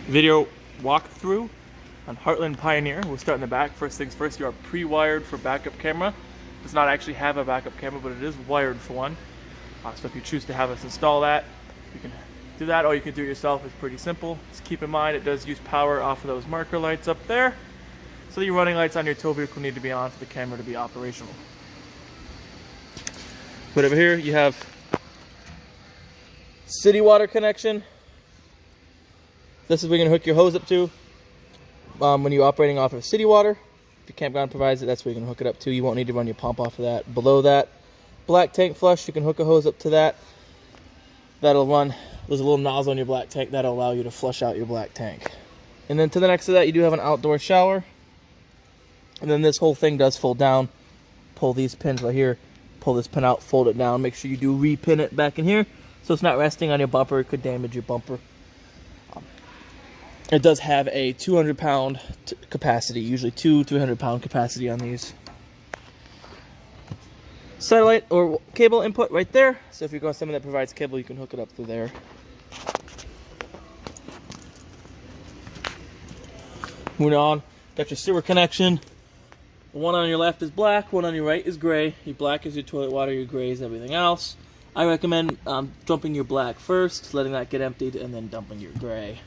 Video walkthrough on Heartland Pioneer. We'll start in the back. First things first, you are pre-wired for backup camera. It does not actually have a backup camera, but it is wired for one. So if you choose to have us install that, you can do that, or you can do it yourself. It's pretty simple. Just keep in mind it does use power off of those marker lights up there. So your running lights on your tow vehicle need to be on for the camera to be operational. But over here you have city water connection. This is where you're going to hook your hose up to when you're operating off of city water. If your campground provides it, that's where you're going to hook it up to. You won't need to run your pump off of that. Below that, black tank flush, you can hook a hose up to that. That'll run, there's a little nozzle on your black tank that'll allow you to flush out your black tank. And then to the next to that, you do have an outdoor shower. And then this whole thing does fold down. Pull these pins right here, pull this pin out, fold it down. Make sure you do repin it back in here so it's not resting on your bumper. It could damage your bumper. It does have a 200-pound capacity, usually 300-pound capacity on these. Satellite or cable input right there. So if you're going to someone that provides cable, you can hook it up through there. Moving on, got your sewer connection. One on your left is black, one on your right is gray. Your black is your toilet water, your gray is everything else. I recommend dumping your black first, letting that get emptied, and then dumping your gray.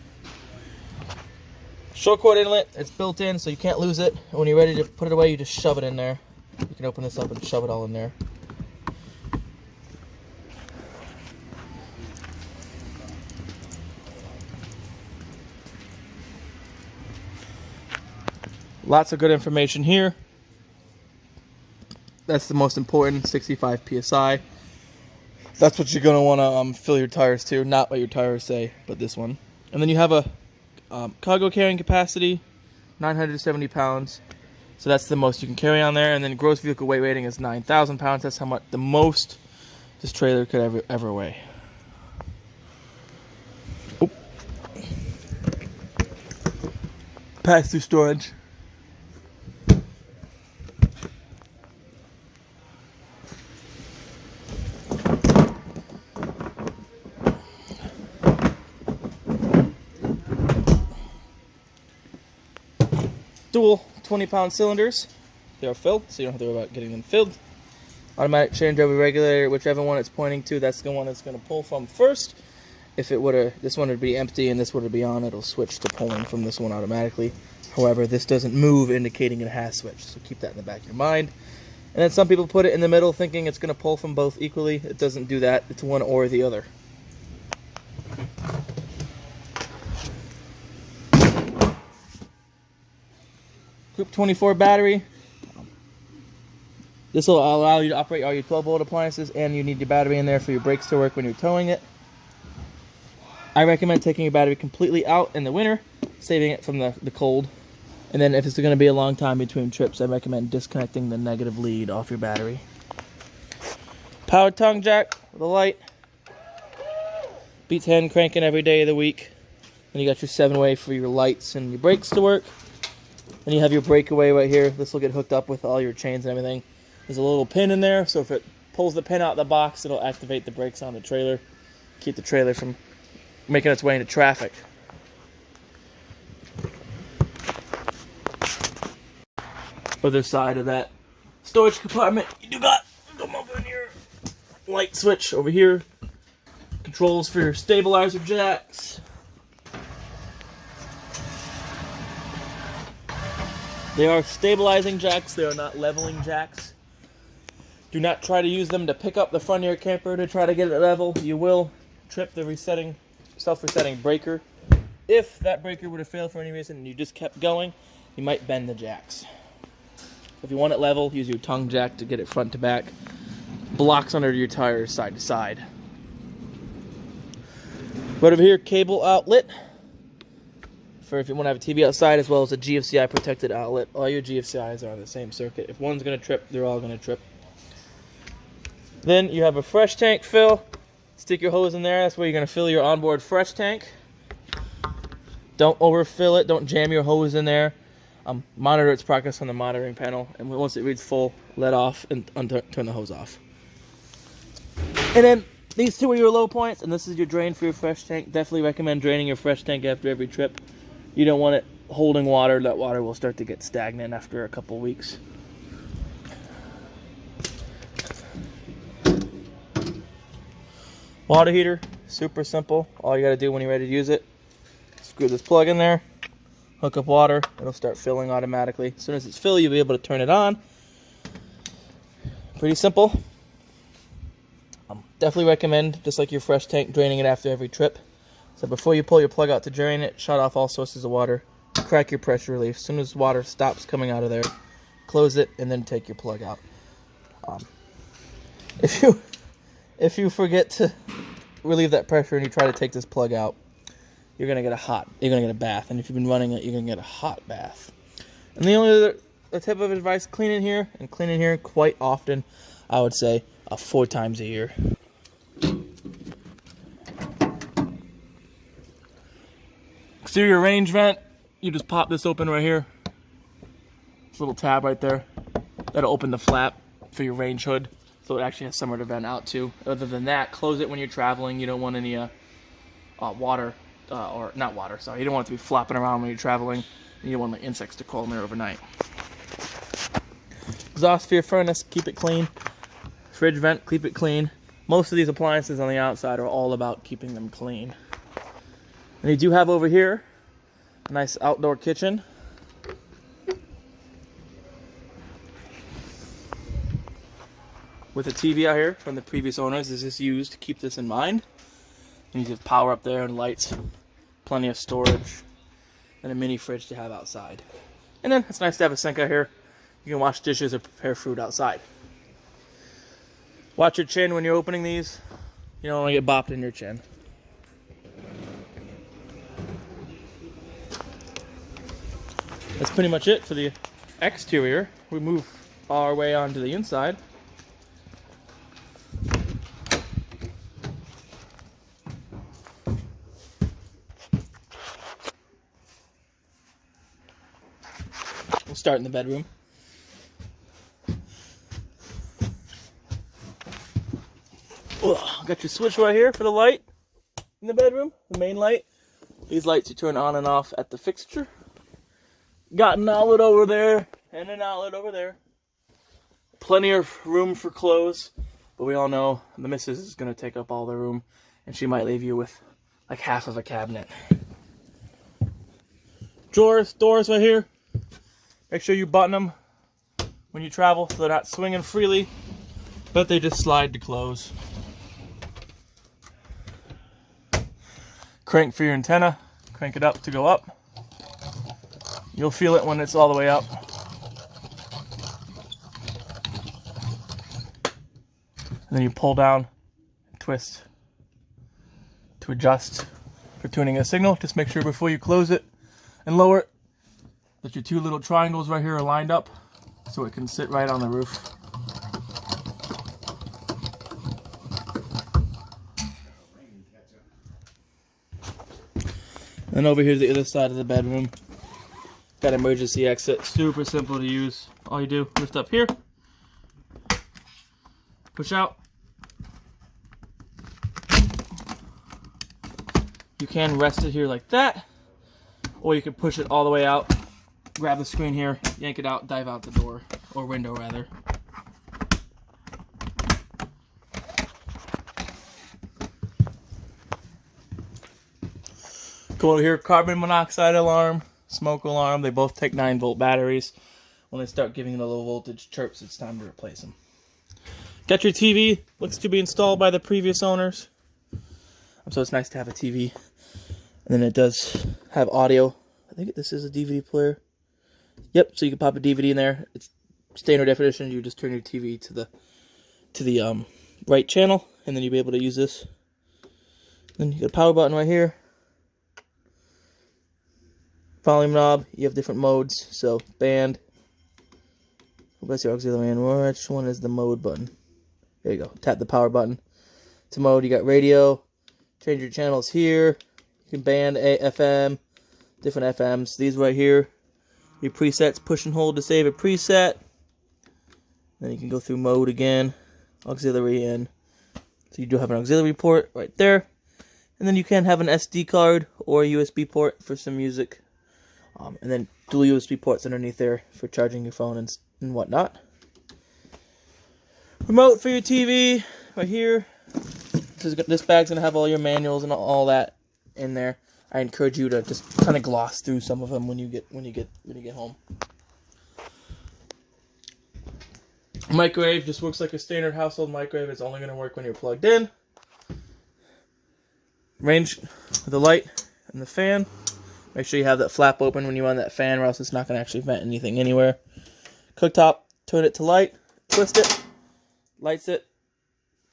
Short cord inlet, it's built in so you can't lose it. And when you're ready to put it away, you just shove it in there. You can open this up and shove it all in there. Lots of good information here. That's the most important, 65 PSI. That's what you're going to want to fill your tires to, not what your tires say, but this one. And then you have a cargo carrying capacity, 970 pounds. So that's the most you can carry on there. And then gross vehicle weight rating is 9,000 pounds. That's how much the most this trailer could ever weigh. Oop. Pass-through storage. Dual 20-pound cylinders. They are filled, so you don't have to worry about getting them filled. Automatic changeover regulator, whichever one it's pointing to, that's the one that's going to pull from first. If it would this one would be empty and this would be on, it'll switch to pulling from this one automatically. However, this doesn't move, indicating it has switched, so keep that in the back of your mind. And then some people put it in the middle thinking it's going to pull from both equally. It doesn't do that. It's one or the other. Group 24 battery. This will allow you to operate all your 12-volt appliances, and you need your battery in there for your brakes to work when you're towing it. I recommend taking your battery completely out in the winter, saving it from the cold. And then if it's going to be a long time between trips, I recommend disconnecting the negative lead off your battery. Power tongue jack with a light. Beats hand cranking every day of the week. And you got your 7-way for your lights and your brakes to work. Then you have your breakaway right here. This will get hooked up with all your chains and everything. There's a little pin in there, so if it pulls the pin out of the box, it'll activate the brakes on the trailer. Keep the trailer from making its way into traffic. Other side of that storage compartment, you do got, come over here, light switch over here. Controls for your stabilizer jacks. They are stabilizing jacks, they are not leveling jacks. Do not try to use them to pick up the front of your camper to try to get it level. You will trip the self-resetting breaker. If that breaker were to fail for any reason and you just kept going, you might bend the jacks. If you want it level, use your tongue jack to get it front to back. Blocks under your tires side to side. Right over here, cable outlet. For if you want to have a TV outside, as well as a GFCI protected outlet. All your GFCIs are on the same circuit. If one's going to trip, they're all going to trip. Then you have a fresh tank fill. Stick your hose in there. That's where you're going to fill your onboard fresh tank. Don't overfill it. Don't jam your hose in there. Monitor its progress on the monitoring panel. And once it reads full, let off and turn the hose off. And then these two are your low points, and this is your drain for your fresh tank. Definitely recommend draining your fresh tank after every trip. You don't want it holding water. That water will start to get stagnant after a couple weeks. Water heater, super simple. All you gotta do when you're ready to use it, screw this plug in there, hook up water, it'll start filling automatically. As soon as it's filled, you'll be able to turn it on. Pretty simple. Definitely recommend, just like your fresh tank, draining it after every trip. So before you pull your plug out to drain it, shut off all sources of water, crack your pressure relief. As soon as water stops coming out of there, close it, and then take your plug out. If you forget to relieve that pressure and you try to take this plug out, you're gonna get a bath. And if you've been running it, you're gonna get a hot bath. And the only other tip of advice: clean in here quite often. I would say 4 times a year. Exterior range vent, you just pop this open right here. This little tab right there. That'll open the flap for your range hood, so it actually has somewhere to vent out to. Other than that, close it when you're traveling. You don't want any water, or not water, sorry. You don't want it to be flopping around when you're traveling. And you don't want like insects to crawl in there overnight. Exhaust for your furnace, keep it clean. Fridge vent, keep it clean. Most of these appliances on the outside are all about keeping them clean. And you do have over here a nice outdoor kitchen. With a TV out here from the previous owners. This is used to keep this in mind. And you have power up there and lights, plenty of storage, and a mini fridge to have outside. And then it's nice to have a sink out here. You can wash dishes or prepare food outside. Watch your chin when you're opening these. You don't want to get bopped in your chin. That's pretty much it for the exterior. We move our way onto the inside. We'll start in the bedroom. Got your switch right here for the light in the bedroom, the main light. These lights you turn on and off at the fixture. Got an outlet over there and an outlet over there. Plenty of room for clothes, but we all know the missus is going to take up all the room, and she might leave you with like half of a cabinet. Drawers, doors right here. Make sure you button them when you travel so they're not swinging freely, but they just slide to close. Crank for your antenna. Crank it up to go up. You'll feel it when it's all the way up. And then you pull down and twist to adjust for tuning a signal. Just make sure before you close it and lower it that your 2 little triangles right here are lined up so it can sit right on the roof. And over here's the other side of the bedroom. Got emergency exit, super simple to use. All you do, lift up here, push out. You can rest it here like that, or you can push it all the way out, grab the screen here, yank it out, dive out the door, or window rather. Go over here, carbon monoxide alarm, smoke alarm. They both take 9-volt batteries. When they start giving the low voltage chirps, it's time to replace them. Got your TV. Looks to be installed by the previous owners. So it's nice to have a TV. And then it does have audio. I think this is a DVD player. Yep, so you can pop a DVD in there. It's standard definition. You just turn your TV to the right channel, and then you'll be able to use this. Then you got a power button right here. Volume knob, you have different modes, so band. That's your auxiliary, and which one is the mode button? There you go. Tap the power button to mode. You got radio, change your channels here. You can band FM, different FMs. These right here, your presets, push and hold to save a preset. Then you can go through mode again, auxiliary in. So you do have an auxiliary port right there. And then you can have an SD card or a USB port for some music. And then dual USB ports underneath there for charging your phone and whatnot. Remote for your TV right here. This bag's gonna have all your manuals and all that in there. I encourage you to just kind of gloss through some of them when you get home. Microwave just works like a standard household microwave. It's only gonna work when you're plugged in. Range the light and the fan. Make sure you have that flap open when you run that fan, or else it's not gonna actually vent anything anywhere. Cooktop, turn it to light, twist it, lights it.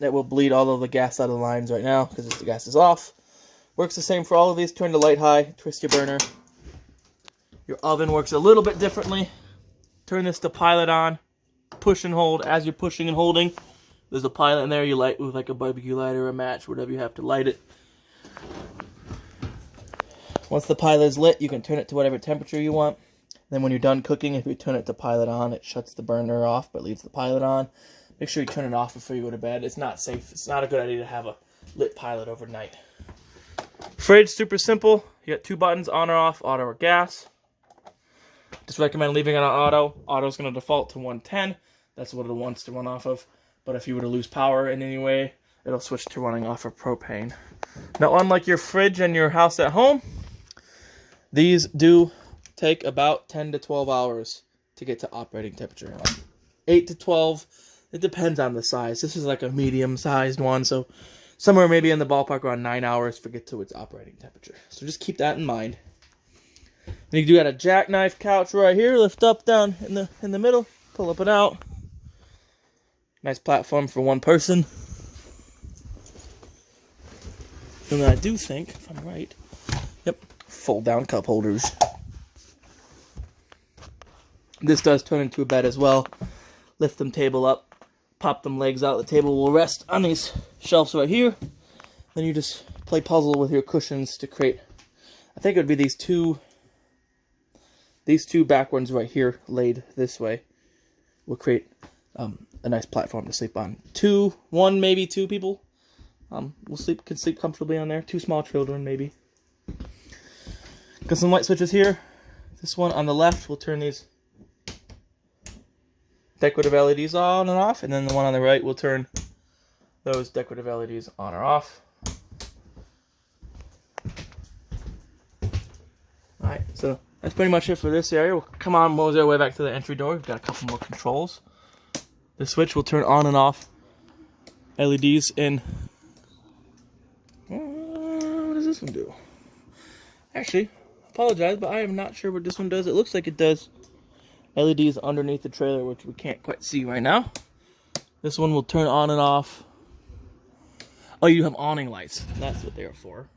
That will bleed all of the gas out of the lines right now because the gas is off. Works the same for all of these. Turn the light high, twist your burner. Your oven works a little bit differently. Turn this to pilot on, push and hold. As you're pushing and holding, there's a pilot in there. You light with like a barbecue lighter or a match, whatever you have to light it. Once the pilot is lit, you can turn it to whatever temperature you want. Then when you're done cooking, if you turn it to pilot on, it shuts the burner off but leaves the pilot on. Make sure you turn it off before you go to bed. It's not safe. It's not a good idea to have a lit pilot overnight. Fridge, super simple. You got 2 buttons, on or off, auto or gas. Just recommend leaving it on auto. Auto's going to default to 110. That's what it wants to run off of. But if you were to lose power in any way, it'll switch to running off of propane. Now, unlike your fridge and your house at home, these do take about 10 to 12 hours to get to operating temperature. 8 to 12. It depends on the size. This is like a medium-sized one, so somewhere maybe in the ballpark around 9 hours to get to its operating temperature. So just keep that in mind. Then you do got a jackknife couch right here. Lift up, down in the middle. Pull up and out. Nice platform for one person. And then I do think, if I'm right, yep, fold-down cup holders. This does turn into a bed as well. Lift them table up. Pop them legs out. The table will rest on these shelves right here. Then you just play puzzle with your cushions to create, I think it would be these two back ones right here laid this way will create a nice platform to sleep on. Maybe two people can sleep comfortably on there. 2 small children maybe. Got some light switches here. This one on the left will turn these decorative LEDs on and off, and then the one on the right will turn those decorative LEDs on or off. Alright, so that's pretty much it for this area. We'll come on, mosey our way back to the entry door. We've got a couple more controls. The switch will turn on and off LEDs in... what does this one do? Actually, apologize, but I am not sure what this one does. It looks like it does LEDs underneath the trailer, which we can't quite see right now. This one will turn on and off. Oh, you have awning lights. That's what they're for.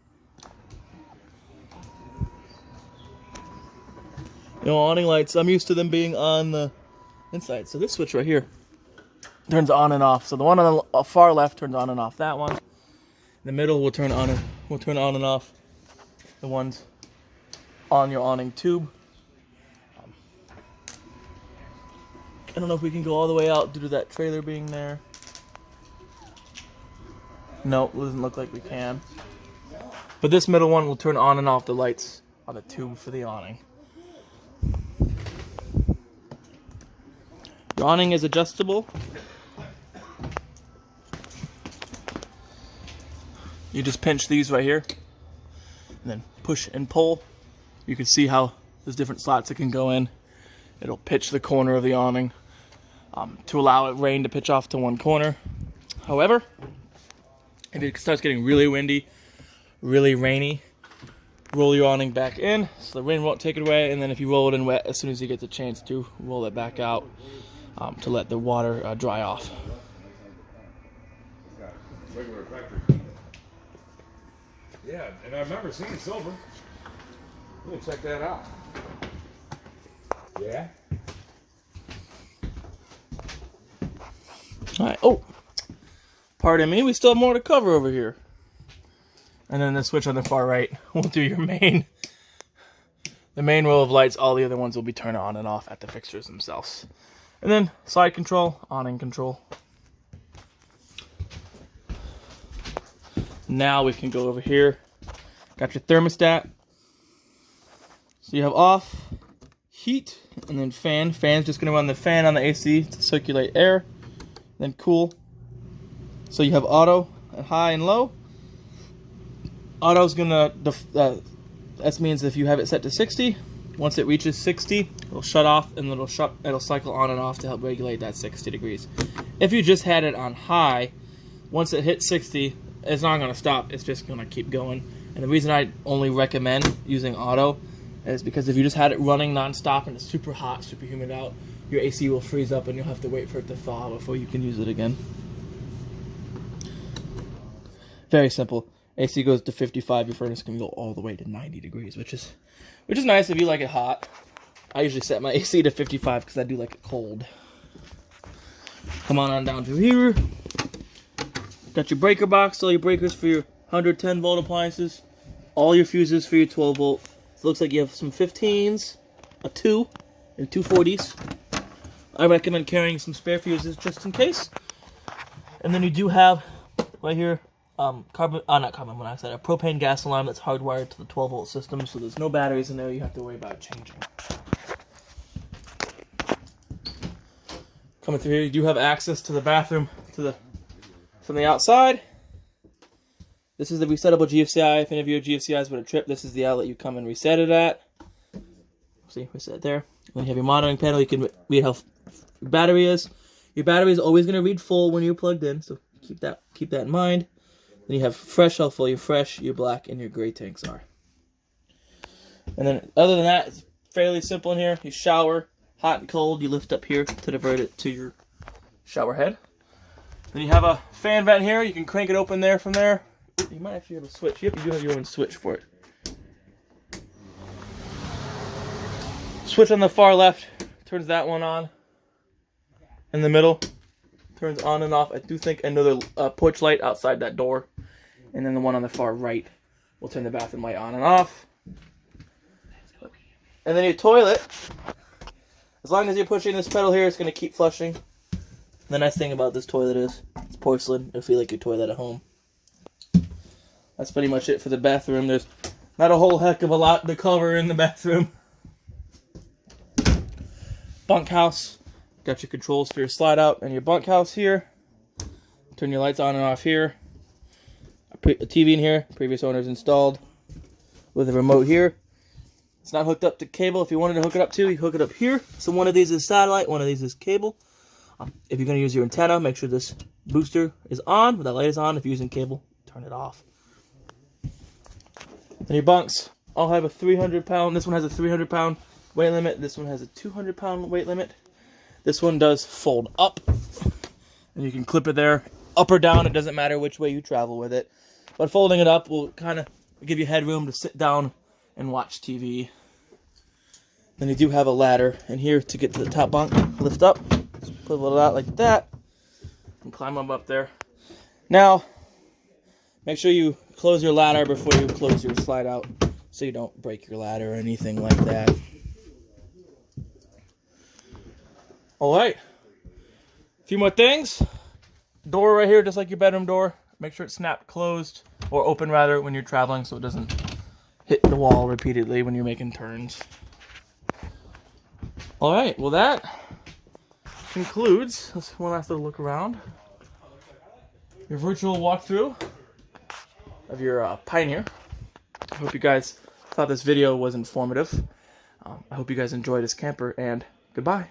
You know, awning lights, I'm used to them being on the inside. So this switch right here turns on and off. So the one on the far left turns on and off that one. The middle will turn on and off the ones on your awning tube. I don't know if we can go all the way out due to that trailer being there. No, it doesn't look like we can. But this middle one will turn on and off the lights on the tube for the awning. The awning is adjustable. You just pinch these right here and then push and pull. You can see how there's different slots it can go in. It'll pitch the corner of the awning to allow it rain to pitch off to one corner. However, if it starts getting really windy, really rainy, roll your awning back in so the rain won't take it away, and then if you roll it in wet, as soon as you get the chance to, roll it back out to let the water dry off. Yeah, and I remember seeing silver. Let me check that out. Yeah. Alright, oh, pardon me, we still have more to cover over here. And then the switch on the far right will do your main. The main row of lights, all the other ones will be turned on and off at the fixtures themselves. And then side control, awning control. Now we can go over here. Got your thermostat. So you have off, heat, and then fan. Fan's just going to run the fan on the AC to circulate air. Then cool. So you have auto at high and low. Auto's going to, that means if you have it set to 60, once it reaches 60, it'll shut off and it'll cycle on and off to help regulate that 60 degrees. If you just had it on high, once it hits 60, it's not going to stop. It's just going to keep going. And the reason I only recommend using auto is because if you just had it running non-stop and it's super hot, super humid out, your AC will freeze up and you'll have to wait for it to thaw before you can use it again. Very simple. AC goes to 55, your furnace can go all the way to 90 degrees, which is nice if you like it hot. I usually set my AC to 55 because I do like it cold. Come on down to here. Got your breaker box, all your breakers for your 110 volt appliances, all your fuses for your 12 volt. So it looks like you have some 15s, a 2, and 2 40s. I recommend carrying some spare fuses just in case. And then you do have right here not carbon monoxide, a propane gas alarm that's hardwired to the 12 volt system, so there's no batteries in there you have to worry about changing. Coming through here, you do have access to the bathroom from the outside. This is the resettable GFCI. If any of your GFCIs would have tripped, this is the outlet you come and reset it at. See, reset it there. When you have your monitoring panel, you can read how your battery is. Your battery is always going to read full when you're plugged in, so keep that in mind. Then you have fresh, how full your fresh, your black, and your gray tanks are. And then other than that, it's fairly simple in here. You shower, hot and cold, you lift up here to divert it to your shower head. Then you have a fan vent here. You can crank it open there from there. You might actually have a switch. Yep, you do have your own switch for it. Switch on the far left turns that one on. In the middle turns on and off. I do think another porch light outside that door. And then the one on the far right will turn the bathroom light on and off. And then your toilet, as long as you're pushing this pedal here, it's going to keep flushing. The nice thing about this toilet is it's porcelain. It'll feel like your toilet at home. That's pretty much it for the bathroom. There's not a whole heck of a lot to cover in the bathroom. Bunkhouse. Got your controls for your slide out and your bunkhouse here. Turn your lights on and off here. A TV in here. Previous owners installed. With a remote here. It's not hooked up to cable. If you wanted to hook it up to, you hook it up here. So one of these is satellite, one of these is cable. If you're going to use your antenna, make sure this booster is on. When that light is on, if you're using cable, turn it off. And your bunks all have a 300-pound. This one has a 300-pound weight limit. This one has a 200-pound weight limit. This one does fold up. And you can clip it there, up or down. It doesn't matter which way you travel with it. But folding it up will kind of give you headroom to sit down and watch TV. Then you do have a ladder in here to get to the top bunk. Lift up. Pivot it out like that and climb up there. Now, make sure you close your ladder before you close your slide out so you don't break your ladder or anything like that. Alright, a few more things. Door right here, just like your bedroom door. Make sure it's snapped closed, or open rather, when you're traveling so it doesn't hit the wall repeatedly when you're making turns. Alright, well that concludes, let's one last little look around, your virtual walkthrough of your Pioneer. I hope you guys thought this video was informative. I hope you guys enjoyed this camper, and goodbye.